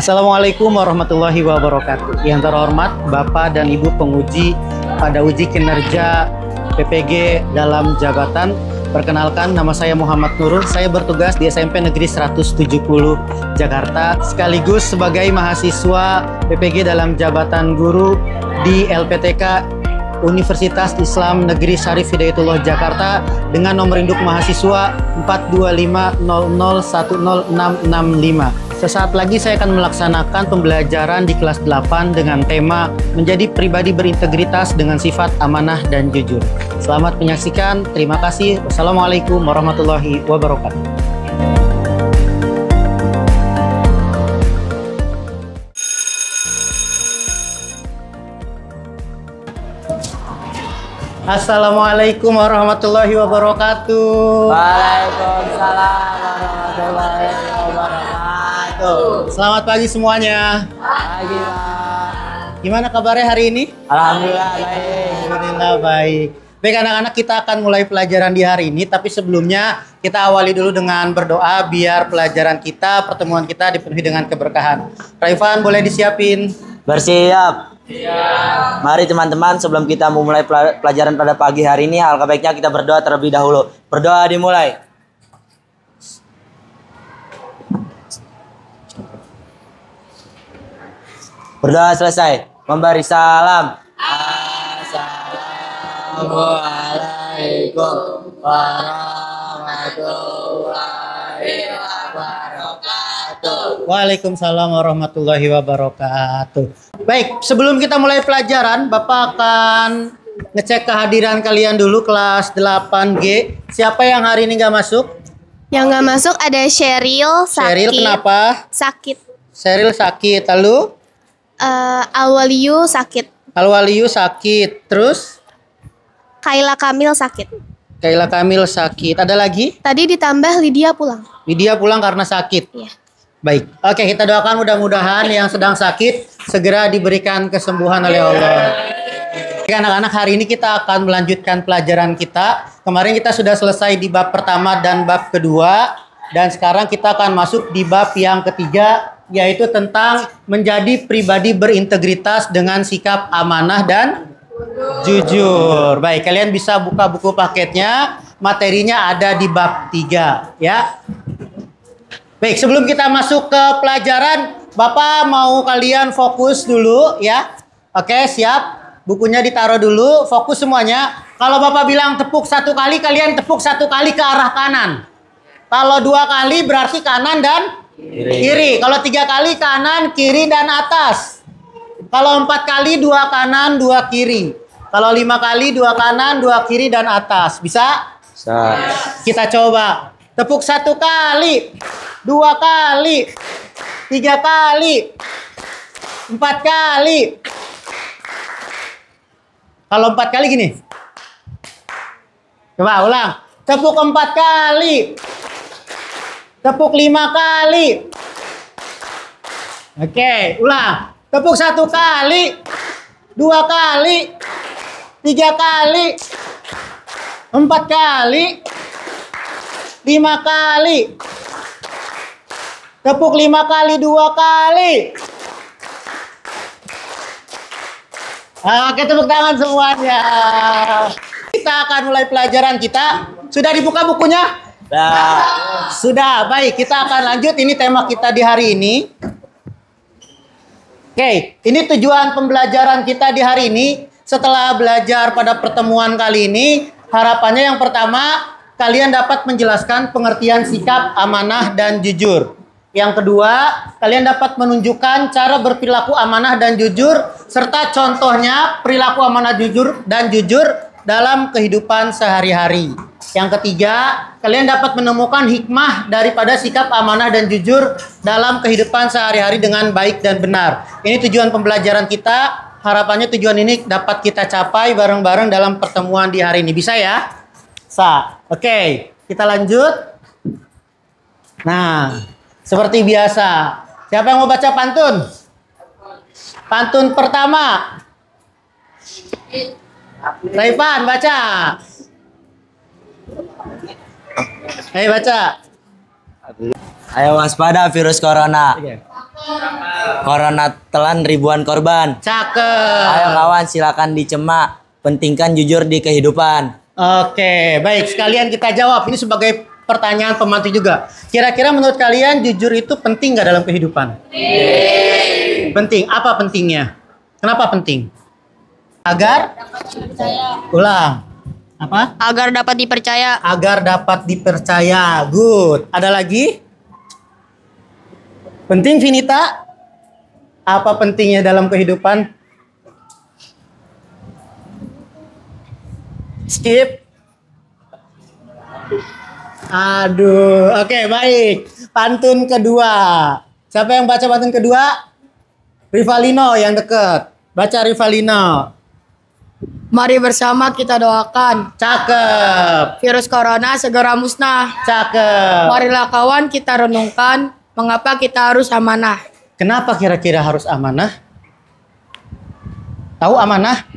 Assalamualaikum warahmatullahi wabarakatuh. Yang terhormat Bapak dan Ibu penguji pada uji kinerja PPG dalam jabatan. Perkenalkan, nama saya Muhammad Nurul. Saya bertugas di SMP Negeri 170 Jakarta, sekaligus sebagai mahasiswa PPG dalam jabatan guru di LPTK Universitas Islam Negeri Syarif Hidayatullah Jakarta dengan nomor induk mahasiswa 42500106665. Sesaat lagi saya akan melaksanakan pembelajaran di kelas 8 dengan tema menjadi pribadi berintegritas dengan sifat amanah dan jujur. Selamat menyaksikan. Terima kasih. Wassalamualaikum warahmatullahi wabarakatuh. Assalamualaikum warahmatullahi wabarakatuh. Waalaikumsalam warahmatullahi wabarakatuh. Selamat pagi semuanya. Pagi, Pak. Gimana kabarnya hari ini? Alhamdulillah baik. Alhamdulillah baik. Baik anak-anak, kita akan mulai pelajaran di hari ini. Tapi sebelumnya kita awali dulu dengan berdoa biar pelajaran kita, pertemuan kita dipenuhi dengan keberkahan. Raifan boleh disiapin? Bersiap. Mari teman-teman, sebelum kita memulai pelajaran pada pagi hari ini, alangkah baiknya kita berdoa terlebih dahulu. Berdoa dimulai. Berdoa selesai. Memberi salam. Assalamualaikum warahmatullahi wabarakatuh. Waalaikumsalam warahmatullahi wabarakatuh. Baik, sebelum kita mulai pelajaran, Bapak akan ngecek kehadiran kalian dulu kelas 8G. Siapa yang hari ini nggak masuk? Yang nggak masuk ada Sheryl, sakit. Sheryl kenapa? Sakit. Sheryl sakit, lalu? Alwaliyu sakit. Alwaliyu sakit, terus? Kayla Kamil sakit. Kayla Kamil sakit, ada lagi? Tadi ditambah Lydia pulang. Lydia pulang karena sakit? Iya. Baik, oke, kita doakan mudah-mudahan yang sedang sakit segera diberikan kesembuhan oleh Allah. Anak-anak, hari ini kita akan melanjutkan pelajaran kita. Kemarin kita sudah selesai di bab pertama dan bab kedua. Dan sekarang kita akan masuk di bab yang ketiga, yaitu tentang menjadi pribadi berintegritas dengan sikap amanah dan jujur. Baik, kalian bisa buka buku paketnya. Materinya ada di bab 3, ya. Baik, sebelum kita masuk ke pelajaran, Bapak mau kalian fokus dulu, ya. Oke, siap. Bukunya ditaruh dulu, fokus semuanya. Kalau Bapak bilang tepuk 1 kali, kalian tepuk 1 kali ke arah kanan. Kalau 2 kali berarti kanan dan kiri. Kalau 3 kali kanan, kiri, dan atas. Kalau 4 kali 2 kanan, 2 kiri. Kalau 5 kali 2 kanan, 2 kiri, dan atas. Bisa? Bisa. Kita coba. Tepuk 1 kali, 2 kali, 3 kali, 4 kali. Kalau 4 kali gini. Coba ulang. Tepuk 4 kali. Tepuk 5 kali. Oke, ulang. Tepuk 1 kali, 2 kali, 3 kali, 4 kali, 5 kali. Tepuk 5 kali, 2 kali. Oke, tepuk tangan semuanya. Kita akan mulai pelajaran kita. Sudah dibuka bukunya? Sudah, baik. Kita akan lanjut. Ini tema kita di hari ini. Oke, ini tujuan pembelajaran kita di hari ini. Setelah belajar pada pertemuan kali ini, harapannya yang pertama, kalian dapat menjelaskan pengertian sikap amanah dan jujur. Yang kedua, kalian dapat menunjukkan cara berperilaku amanah dan jujur, serta contohnya perilaku amanah jujur dan jujur dalam kehidupan sehari-hari. Yang ketiga, kalian dapat menemukan hikmah daripada sikap amanah dan jujur dalam kehidupan sehari-hari dengan baik dan benar. Ini tujuan pembelajaran kita. Harapannya tujuan ini dapat kita capai bareng-bareng dalam pertemuan di hari ini. Bisa ya? Oke, kita lanjut. Nah, seperti biasa. Siapa yang mau baca pantun? Pantun pertama. Raifan, baca. Ayo baca. Ayo waspada virus corona. Corona telan ribuan korban. Cakep. Ayo kawan, silakan dicemak. Pentingkan jujur di kehidupan. Oke, baik. Sekalian kita jawab. Ini sebagai pertanyaan pemantik juga. Kira-kira menurut kalian jujur itu penting nggak dalam kehidupan? Penting. Apa pentingnya? Kenapa penting? Agar? Ulang. Apa? Agar dapat dipercaya. Agar dapat dipercaya. Good. Ada lagi? Penting, Vinita? Apa pentingnya dalam kehidupan? Skip. Aduh, oke, baik. Pantun kedua. Siapa yang baca pantun kedua? Rivalino yang deket. Baca Rivalino. Mari bersama kita doakan Cakep. virus corona segera musnah. Cakep. Marilah kawan kita renungkan mengapa kita harus amanah. Kenapa kira-kira harus amanah? Tahu amanah?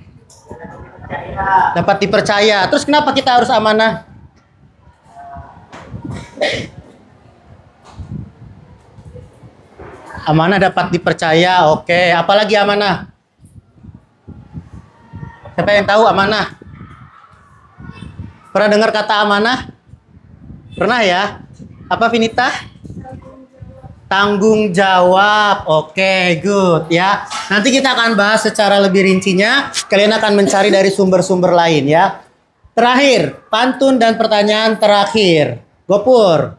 Dapat dipercaya. Terus kenapa kita harus amanah? Amanah dapat dipercaya. Oke, apalagi amanah? Siapa yang tahu amanah? Pernah dengar kata amanah? Pernah ya? Apa, Vinita? Tanggung jawab. Oke, good ya. Nanti kita akan bahas secara lebih rincinya. Kalian akan mencari dari sumber-sumber lain ya. Terakhir, pantun dan pertanyaan terakhir. Gopur.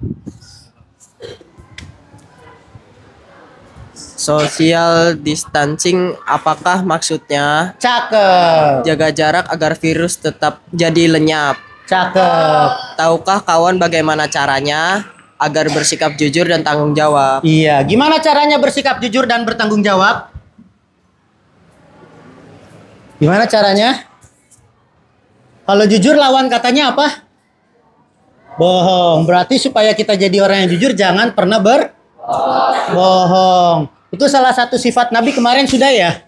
Social distancing apakah maksudnya? Cakep. Jaga jarak agar virus tetap jadi lenyap. Cakep. Tahukah kawan bagaimana caranya agar bersikap jujur dan tanggung jawab? Iya, gimana caranya bersikap jujur dan bertanggung jawab? Gimana caranya? Kalau jujur lawan katanya apa? Bohong. Berarti supaya kita jadi orang yang jujur jangan pernah bohong. Itu salah satu sifat Nabi kemarin sudah ya?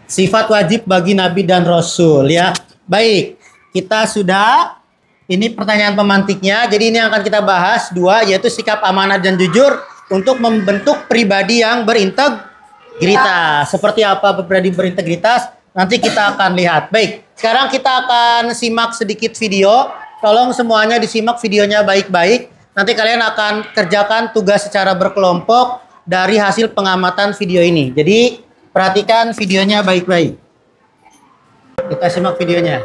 Sifat wajib bagi Nabi dan Rasul ya. Baik, kita sudah. Ini pertanyaan pemantiknya. Jadi ini yang akan kita bahas dua, yaitu sikap amanah dan jujur untuk membentuk pribadi yang berintegritas. Seperti apa pribadi berintegritas? Nanti kita akan lihat. Baik, sekarang kita akan simak sedikit video. Tolong semuanya disimak videonya baik-baik. Nanti kalian akan kerjakan tugas secara berkelompok dari hasil pengamatan video ini. Jadi perhatikan videonya baik-baik. Kita simak videonya.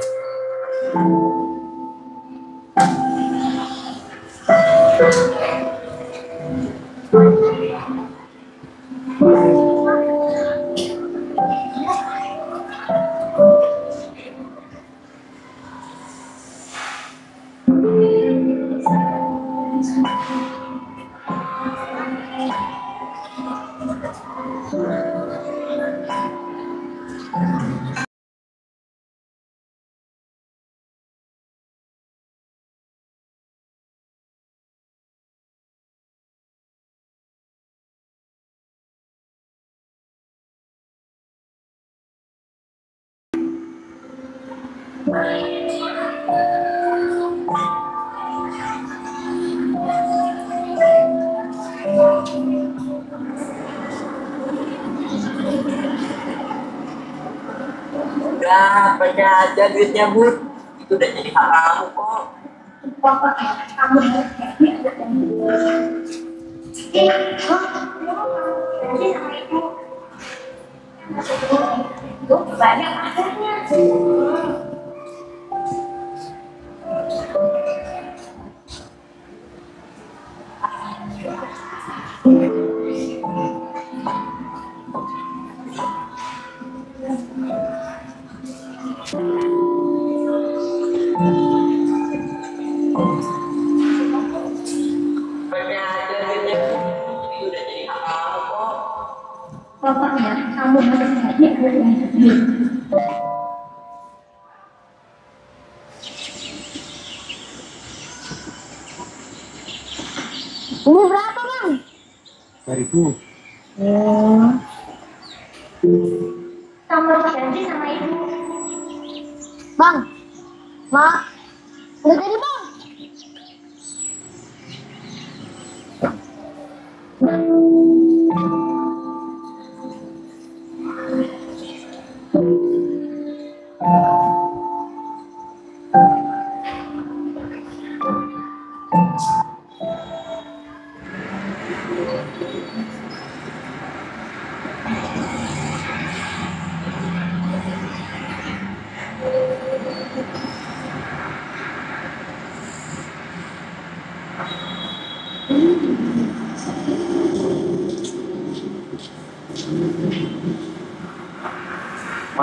Udah, pakai aja duitnya, Bud. Itu udah jadi hak kamu kok. Pakai aja duitnya, Bud. Itu udah jadi hak kamu kok. Pokoknya kamu harus jadi anak yang baik. Ini berapa, Bang? 2.000. Kamu harus ganti sama ibu. Bang, Mak, udah jadi, Bang.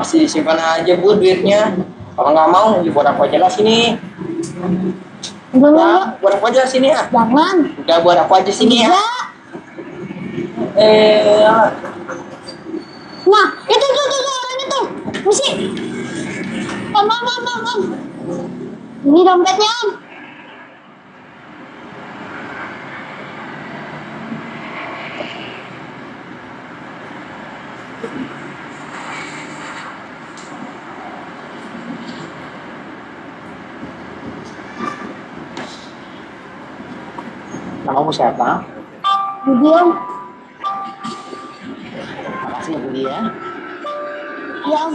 Masih simpan aja Bu duitnya. Kalau nggak mau, ya buat aku aja lah sini. Enggak. Buat aku aja sini ya. Jangan. Udah buat aku aja sini ya. Enggak. Nah, itu orang itu. Misi. Om. Ini dompetnya, Om. Namamu siapa? Budi, Om. Makasih Budi ya. Ya, Om.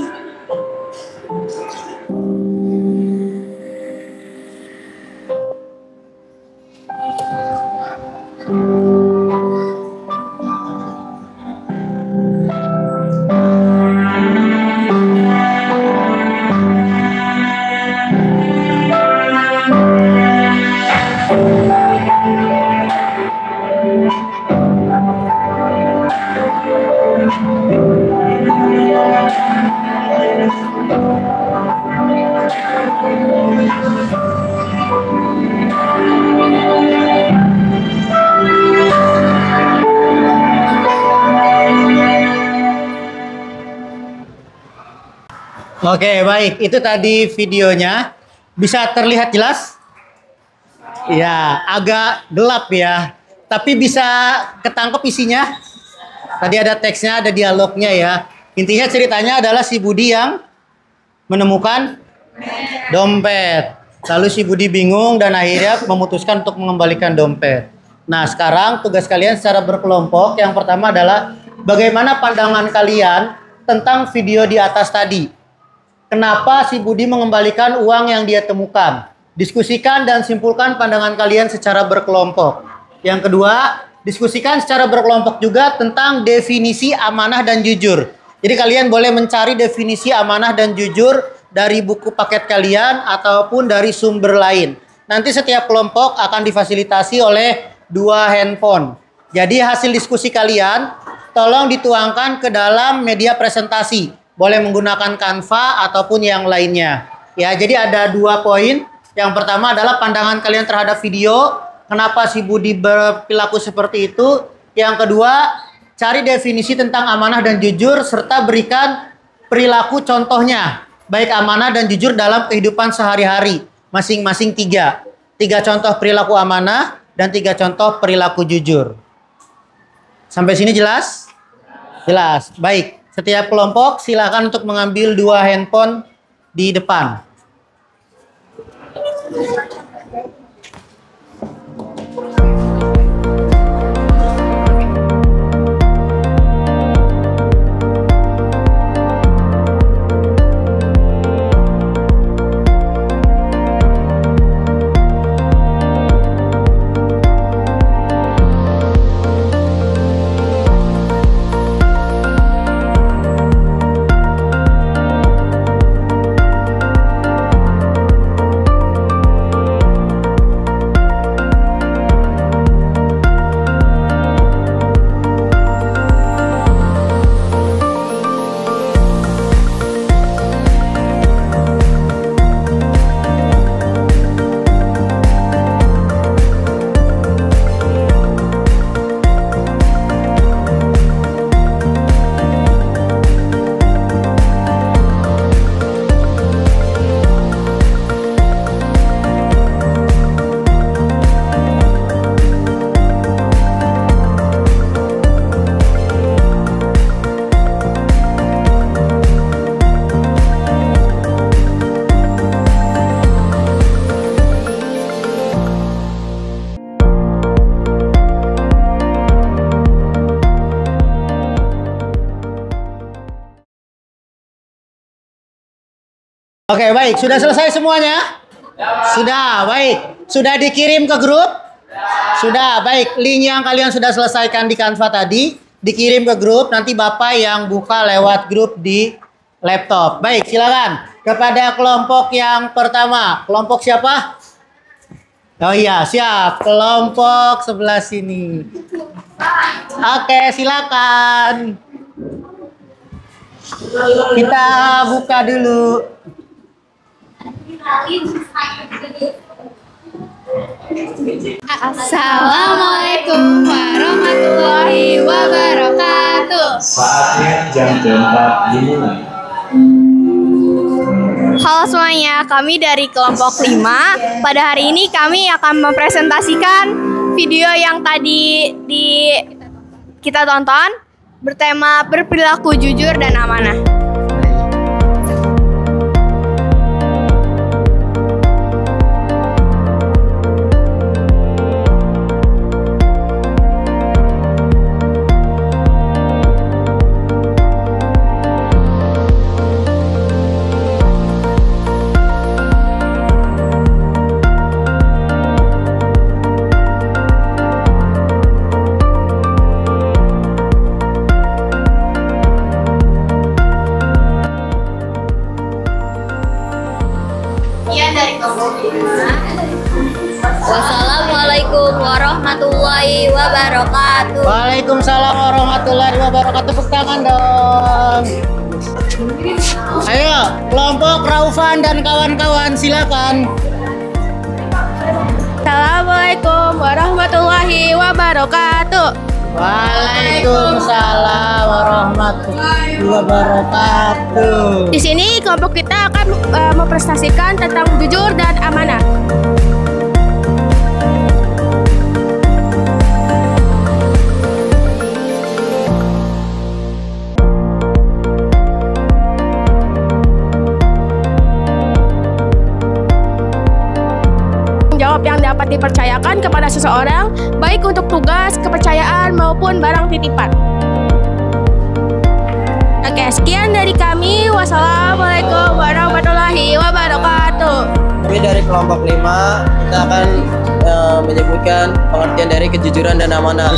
Oke, baik. Itu tadi videonya. Bisa terlihat jelas? Ya, agak gelap ya. Tapi bisa ketangkep isinya. Tadi ada teksnya, ada dialognya ya. Intinya ceritanya adalah si Budi yang menemukan dompet. Lalu si Budi bingung dan akhirnya memutuskan untuk mengembalikan dompet. Nah, sekarang tugas kalian secara berkelompok. Yang pertama adalah bagaimana pandangan kalian tentang video di atas tadi. Kenapa si Budi mengembalikan uang yang dia temukan? Diskusikan dan simpulkan pandangan kalian secara berkelompok. Yang kedua, diskusikan secara berkelompok juga tentang definisi amanah dan jujur. Jadi kalian boleh mencari definisi amanah dan jujur dari buku paket kalian ataupun dari sumber lain. Nanti setiap kelompok akan difasilitasi oleh 2 handphone. Jadi hasil diskusi kalian tolong dituangkan ke dalam media presentasi. Boleh menggunakan Canva ataupun yang lainnya. Ya, jadi ada 2 poin. Yang pertama adalah pandangan kalian terhadap video. Kenapa si Budi berperilaku seperti itu? Yang kedua, cari definisi tentang amanah dan jujur serta berikan perilaku contohnya. Baik amanah dan jujur dalam kehidupan sehari-hari. Masing-masing 3. 3 contoh perilaku amanah dan 3 contoh perilaku jujur. Sampai sini jelas? Jelas. Baik. Setiap kelompok silakan untuk mengambil 2 handphone di depan. Oke, baik. Sudah selesai semuanya? Sudah, baik. Sudah dikirim ke grup? Sudah, baik. Link yang kalian sudah selesaikan di Canva tadi, dikirim ke grup. Nanti Bapak yang buka lewat grup di laptop. Baik, silakan. Kepada kelompok yang pertama. Kelompok siapa? Oh iya, siap. Kelompok sebelah sini. Oke, silakan. Kita buka dulu. Assalamualaikum warahmatullahi wabarakatuh. Saatnya jam keempat dimulai. Halo semuanya, kami dari kelompok 5. Pada hari ini kami akan mempresentasikan video yang tadi kita tonton bertema berperilaku jujur dan amanah. Wassalamualaikum warahmatullahi wabarakatuh. Waalaikumsalam warahmatullahi wabarakatuh. Tepuk tangan dong. Ayo, kelompok Raufan dan kawan-kawan silakan. Assalamualaikum warahmatullahi wabarakatuh. Waalaikumsalam warahmatullahi wabarakatuh. Di sini kelompok kita akan mempresentasikan tentang jujur dan amanah. Jawab yang dapat dipercayakan kepada seseorang, baik untuk tugas, kepercayaan, maupun barang titipan. Oke, sekian dari kami. Wassalamualaikum warahmatullahi wabarakatuh. Kami dari kelompok 5 kita akan menyebutkan pengertian dari kejujuran dan amanah.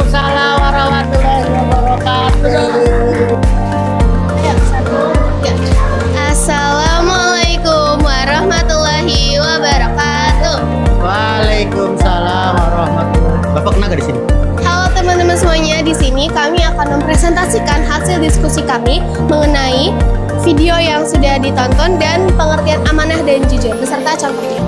Waalaikumsalam warahmatullahi wabarakatuh. Assalamualaikum warahmatullahi wabarakatuh. Waalaikumsalam warahmatullahi. Bapak kena gak di sini? Halo teman-teman semuanya, di sini kami akan mempresentasikan hasil diskusi kami mengenai video yang sudah ditonton dan pengertian amanah dan jujur beserta contohnya.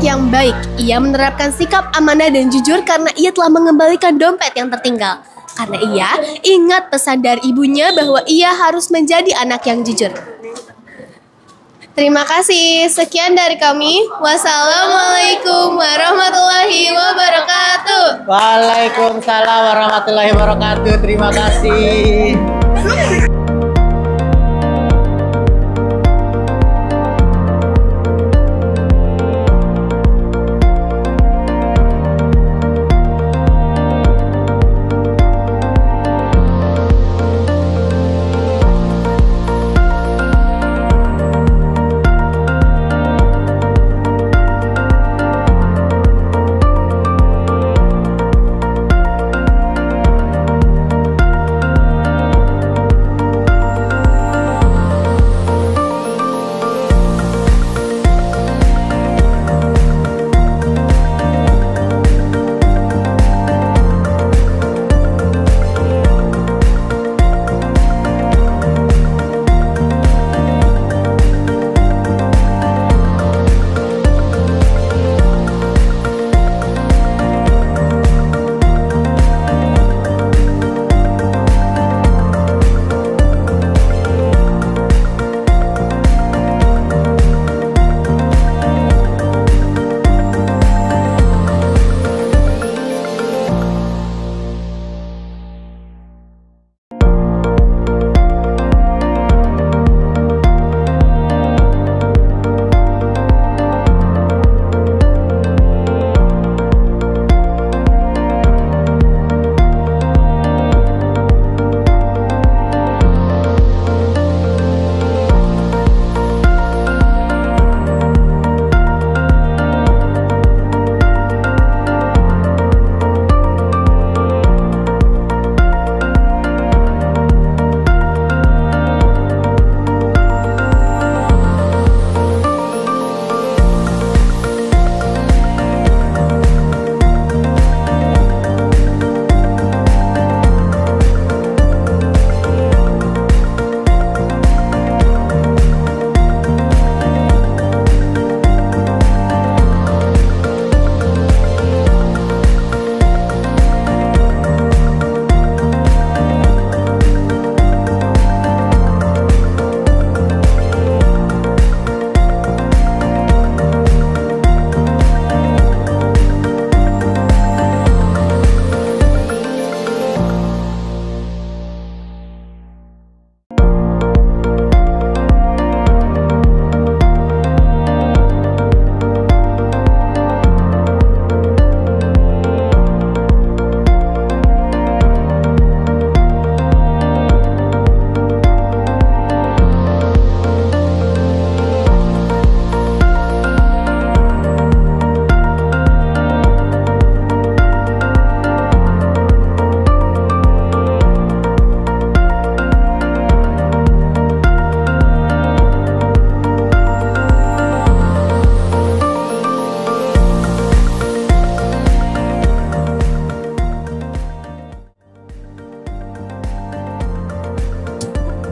Yang baik, ia menerapkan sikap amanah dan jujur karena ia telah mengembalikan dompet yang tertinggal. Karena ia ingat pesan dari ibunya bahwa ia harus menjadi anak yang jujur. Terima kasih. Sekian dari kami. Wassalamualaikum warahmatullahi wabarakatuh. Waalaikumsalam warahmatullahi wabarakatuh. Terima kasih.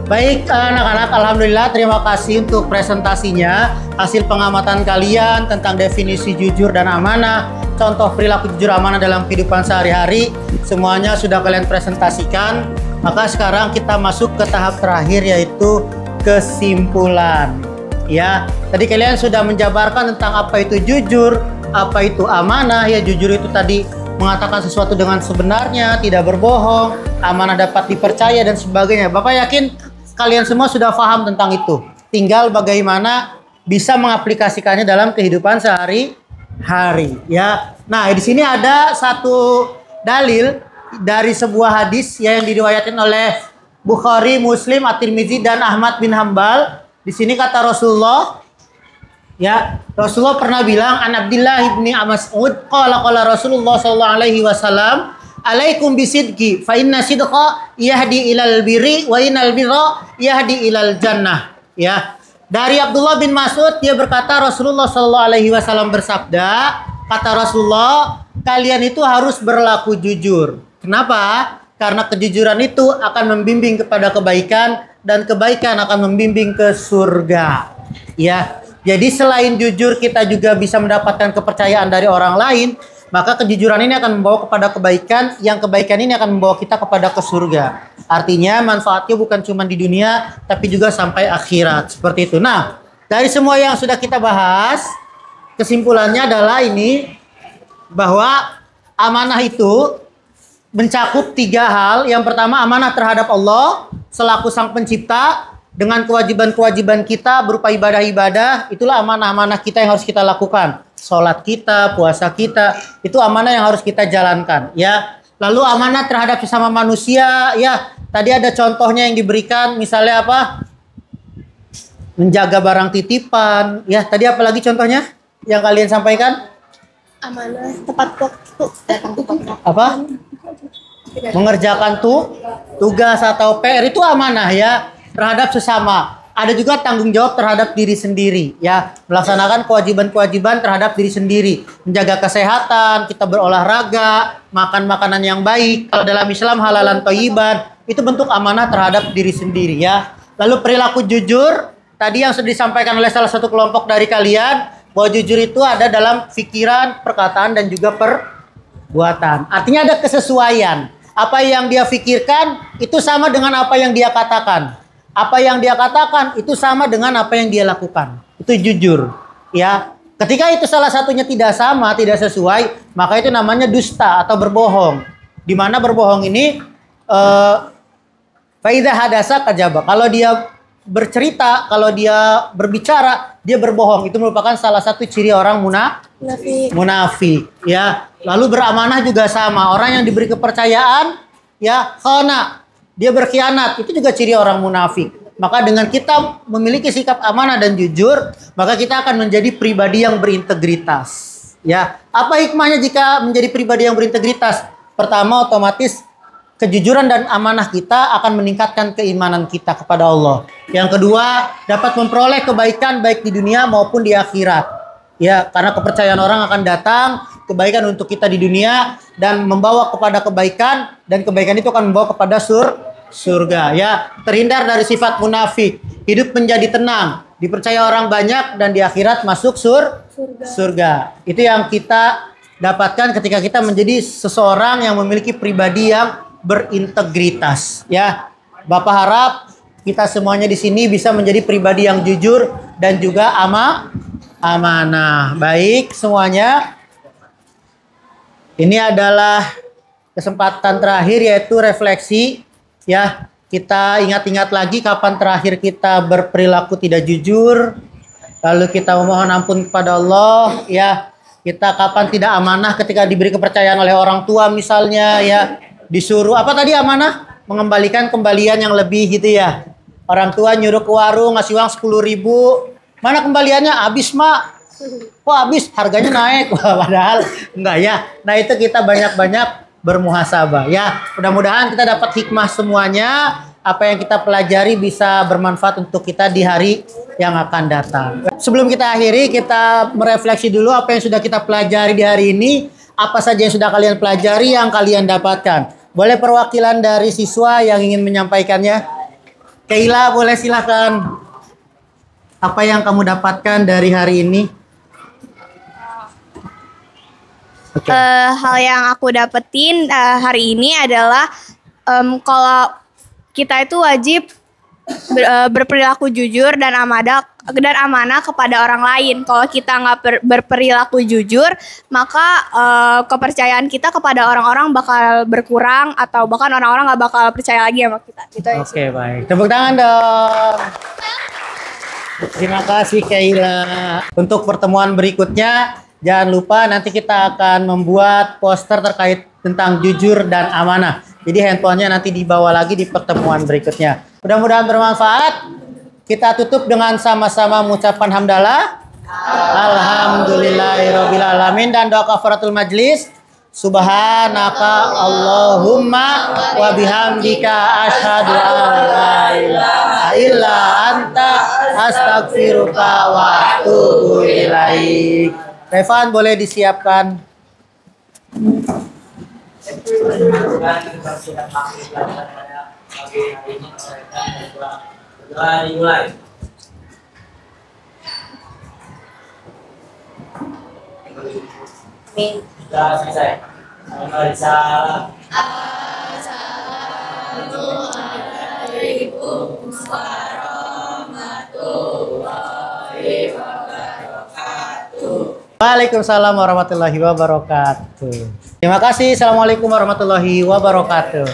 Baik anak-anak, alhamdulillah terima kasih untuk presentasinya. Hasil pengamatan kalian tentang definisi jujur dan amanah, contoh perilaku jujur amanah dalam kehidupan sehari-hari, semuanya sudah kalian presentasikan. Maka sekarang kita masuk ke tahap terakhir, yaitu kesimpulan. Ya, tadi kalian sudah menjabarkan tentang apa itu jujur, apa itu amanah. Ya, jujur itu tadi mengatakan sesuatu dengan sebenarnya, tidak berbohong, amanah dapat dipercaya dan sebagainya. Bapak yakin kalian semua sudah paham tentang itu. Tinggal bagaimana bisa mengaplikasikannya dalam kehidupan sehari-hari. Ya, nah di sini ada satu dalil dari sebuah hadis yang diriwayatkan oleh Bukhari, Muslim, At-Tirmizi dan Ahmad bin Hambal. Di sini kata Rasulullah, ya, Rasulullah pernah bilang, an Abdillah bin Mas'ud qala Rasulullah sallallahu alaihi wasallam, alaikum bisidqi fa inna sidqa yahdi ilal birri wa innal birra yahdi ilal jannah. Ya, dari Abdullah bin Mas'ud, dia berkata Rasulullah sallallahu alaihi wasallam bersabda, kata Rasulullah, kalian itu harus berlaku jujur. Kenapa? Karena kejujuran itu akan membimbing kepada kebaikan dan kebaikan akan membimbing ke surga. Ya, jadi selain jujur kita juga bisa mendapatkan kepercayaan dari orang lain, maka kejujuran ini akan membawa kepada kebaikan, yang kebaikan ini akan membawa kita kepada ke surga. Artinya manfaatnya bukan cuma di dunia, tapi juga sampai akhirat. Seperti itu. Nah, dari semua yang sudah kita bahas, kesimpulannya adalah ini, bahwa amanah itu mencakup 3 hal. Yang pertama, amanah terhadap Allah selaku Sang Pencipta, dengan kewajiban-kewajiban kita berupa ibadah-ibadah. Itulah amanah-amanah kita yang harus kita lakukan. Sholat kita, puasa kita, itu amanah yang harus kita jalankan. Ya, lalu amanah terhadap sesama manusia. Ya, tadi ada contohnya yang diberikan, misalnya apa? Menjaga barang titipan. Ya, tadi apa lagi contohnya yang kalian sampaikan? Amanah tepat waktu. Apa? Mengerjakan tugas atau PR itu amanah ya, terhadap sesama. Ada juga tanggung jawab terhadap diri sendiri ya, melaksanakan kewajiban-kewajiban terhadap diri sendiri, menjaga kesehatan, kita berolahraga, makan makanan yang baik. Kalau dalam Islam halalan thayyiban, itu bentuk amanah terhadap diri sendiri ya. Lalu perilaku jujur, tadi yang sudah disampaikan oleh salah satu kelompok dari kalian, bahwa jujur itu ada dalam pikiran, perkataan dan juga perbuatan. Artinya ada kesesuaian. Apa yang dia pikirkan itu sama dengan apa yang dia katakan. Apa yang dia katakan itu sama dengan apa yang dia lakukan. Itu jujur. Ya, ketika itu salah satunya tidak sama, tidak sesuai, maka itu namanya dusta atau berbohong. Di mana berbohong ini faidha hadasa kadzaba. Kalau dia bercerita, kalau dia berbicara, dia berbohong. Itu merupakan salah satu ciri orang munafik. Ya, lalu beramanah juga sama. Orang yang diberi kepercayaan, ya, khana, dia berkhianat. Itu juga ciri orang munafik. Maka dengan kita memiliki sikap amanah dan jujur, maka kita akan menjadi pribadi yang berintegritas. Ya, apa hikmahnya jika menjadi pribadi yang berintegritas? Pertama, otomatis kejujuran dan amanah kita akan meningkatkan keimanan kita kepada Allah. Yang kedua, dapat memperoleh kebaikan baik di dunia maupun di akhirat. Ya, karena kepercayaan orang akan datang, kebaikan untuk kita di dunia dan membawa kepada kebaikan, dan kebaikan itu akan membawa kepada surga. Ya, terhindar dari sifat munafik, hidup menjadi tenang, dipercaya orang banyak dan di akhirat masuk surga. Itu yang kita dapatkan ketika kita menjadi seseorang yang memiliki pribadi yang berintegritas. Ya, Bapak harap kita semuanya di sini bisa menjadi pribadi yang jujur dan juga amanah. Baik semuanya, ini adalah kesempatan terakhir yaitu refleksi. Ya, kita ingat-ingat lagi kapan terakhir kita berperilaku tidak jujur. Lalu kita memohon ampun kepada Allah. Ya, kita kapan tidak amanah ketika diberi kepercayaan oleh orang tua misalnya. Ya, disuruh apa tadi amanah? Mengembalikan kembalian yang lebih gitu ya. Orang tua nyuruh ke warung ngasih uang 10.000. Mana kembaliannya? Habis mak. Kok habis? Harganya naik. Wah, padahal enggak ya. Nah itu kita banyak-banyak bermuhasabah ya. Mudah-mudahan kita dapat hikmah semuanya. Apa yang kita pelajari bisa bermanfaat untuk kita di hari yang akan datang. Sebelum kita akhiri, kita merefleksi dulu apa yang sudah kita pelajari di hari ini. Apa saja yang sudah kalian pelajari, yang kalian dapatkan. Boleh perwakilan dari siswa yang ingin menyampaikannya? Oke. Keila, boleh silakan. Apa yang kamu dapatkan dari hari ini? Hal yang aku dapetin hari ini adalah kalau kita itu wajib berperilaku jujur dan amanah kepada orang lain. Kalau kita nggak berperilaku jujur, maka kepercayaan kita kepada orang-orang bakal berkurang atau bahkan orang-orang nggak bakal percaya lagi sama kita. Gitu aja sih. Oke, baik. Tepuk tangan dong. Terima kasih Keila. Untuk pertemuan berikutnya, jangan lupa nanti kita akan membuat poster terkait tentang jujur dan amanah. Jadi handphonenya nanti dibawa lagi di pertemuan berikutnya. Mudah-mudahan bermanfaat. Kita tutup dengan sama-sama mengucapkan hamdalah. Alhamdulillahirabbil alamin dan doa kafaratul majlis. Subhanaka Allahumma wa bihamdika asyhadu an la ilaha illa anta astaghfiruka wa atubu ilaik. Revan boleh disiapkan. Dimulai. Sudah selesai. Waalaikumsalam. Assalamualaikum warahmatullahi wabarakatuh. Waalaikumsalam warahmatullahi wabarakatuh. Terima kasih. Assalamualaikum warahmatullahi wabarakatuh.